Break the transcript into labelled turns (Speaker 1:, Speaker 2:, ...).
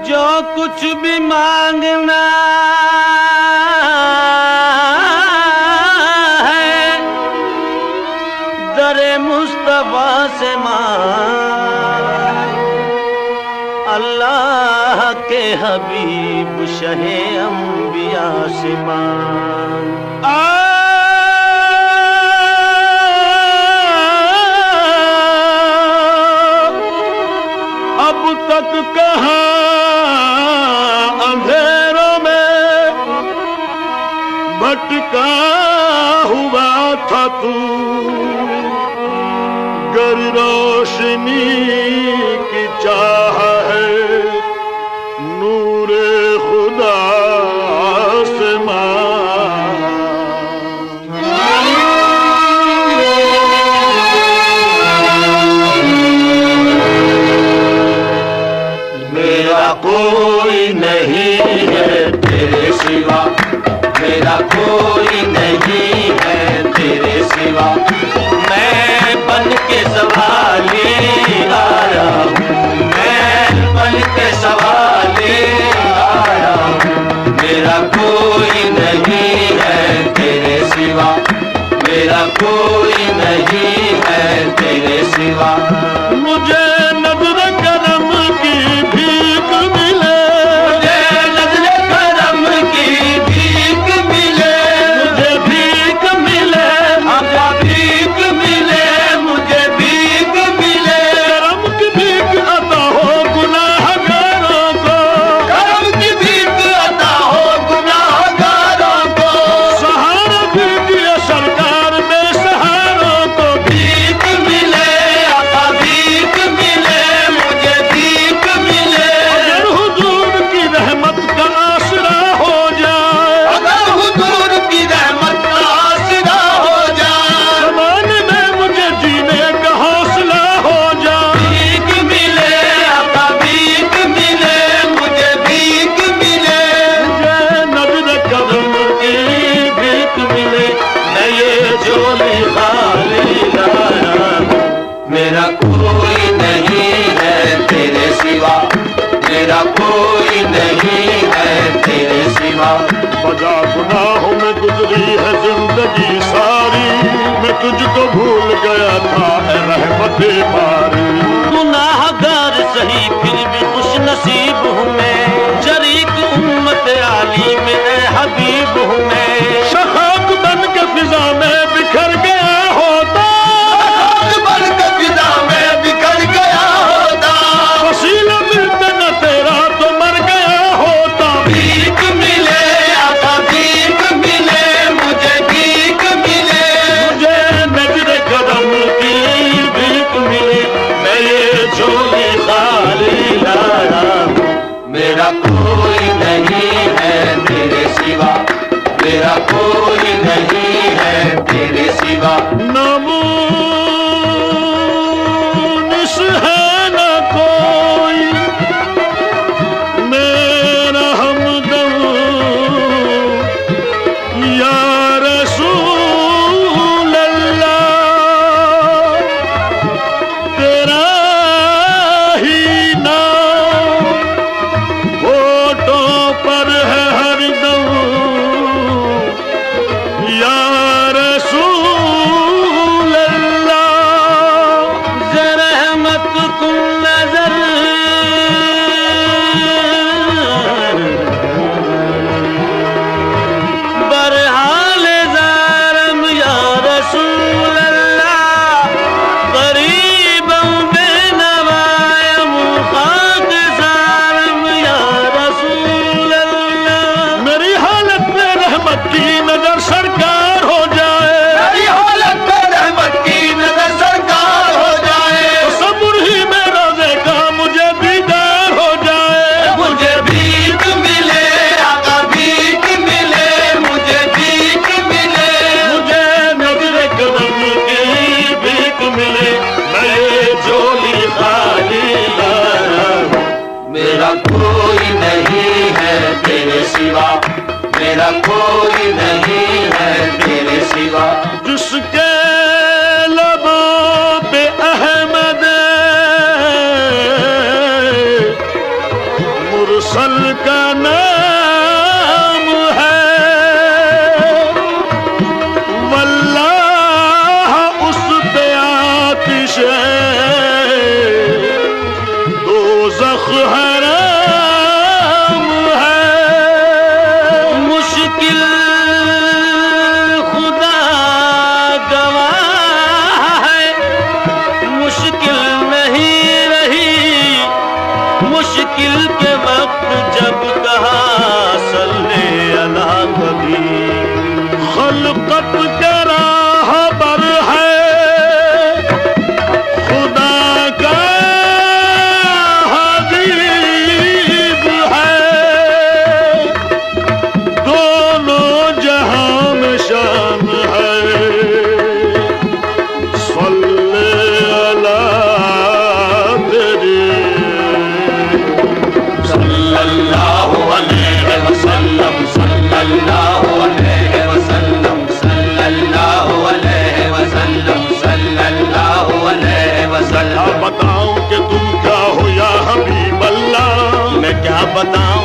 Speaker 1: जो कुछ भी मांगना है दरे मुस्तफा से मांग, अल्लाह के हबीब शहे अंबिया से मांग। अब तक कहाँ अंधेरों में भटका हुआ था तू, गर रोशनी की चाह है नूरे खुदा से मांग। मेरा कोई नहीं है तेरे सिवा, मेरा कोई नहीं है तेरे सिवा, मैं बन के सवाली आया हूँ, मैं बन के सवाली आया हूँ। मेरा कोई नहीं है तेरे सिवा, मेरा कोई नहीं है तेरे सिवा। मुझे नज़्र करम की भीख मिले, मुझे नज़्र करम की भीख मिले, मुझे भीख मिले, आका भीख मिले, मुझे भीख मिले। करम की भीख अता हो गुनाहगारों को, करम की भीख अता हो गुनाहगारों को। सहारा दीजिए सरकार बेसहारों को, भीख मिले, आका भीख मिले, मुझे भीख मिले। अगर हुजूर की रहमत का आसरा हो जाए, अगर हुजूर की रहमत का आसरा हो जाए, ज़माने में मुझे जीने का हौसला हो जाए। भीख मिले, आका भीख मिले, मुझे भीख मिले। मुझे नज़्र करम की भीख मिले, मैं ये झोली खाली लाया हूँ। मेरा कोई नहीं है तेरे सिवा, मेरा कोई नहीं है तेरे सिवा। बजा गुनाहों में गुजरी है जिंदगी सारी, मैं तुझको भूल गया था है रहमत बारी। गुनाहगार सही फिर भी खुश नसीब हूँ मैं, शरीक उम्मत आली में हबीब हूँ मैं। शखाक बन के फिजा में बिखर गया होता, बन के फिजा में बिखर गया होता। वसीला मिलता न तेरा तो मर गया होता। भीख मिले, आका भीख मिले, मुझे भीख मिले। मुझे नज़्र करम की भीख मिले, मैं ये झोली खाली लाया हूँ। मेरा कोई नहीं है तेरे सिवा, मेरा कोई नहीं है तेरे सिवा। मुनिस है न कोई मेरा हमदम, या रसूल अल्लाह, तेरा ही नाम होठों पर है हरदम, या रसूल
Speaker 2: वसल का नाम है, वल्लाह उस पे आतिश दोज़ख हराम है।
Speaker 1: मुश्किल खुदा गवाह है, मुश्किल नहीं रही मुश्किल के वक्त जब कहा सल्ले अला कभी।
Speaker 2: खलकत के राहबर है खुदा का हबीब है, दोनों जहां में शान है। सल्ले अला तेरी
Speaker 1: सल्लल्लाहु अलैहि वसल्लम, सल्लल्लाहु अलैहि वसल्लम, सल्लल्लाहु अलैहि वसल्लम, सल्लल्लाहु अलैहि वसल्लम।
Speaker 2: बताऊं कि तुम क्या हो या हबीब अल्लाह,
Speaker 1: मैं क्या बताऊं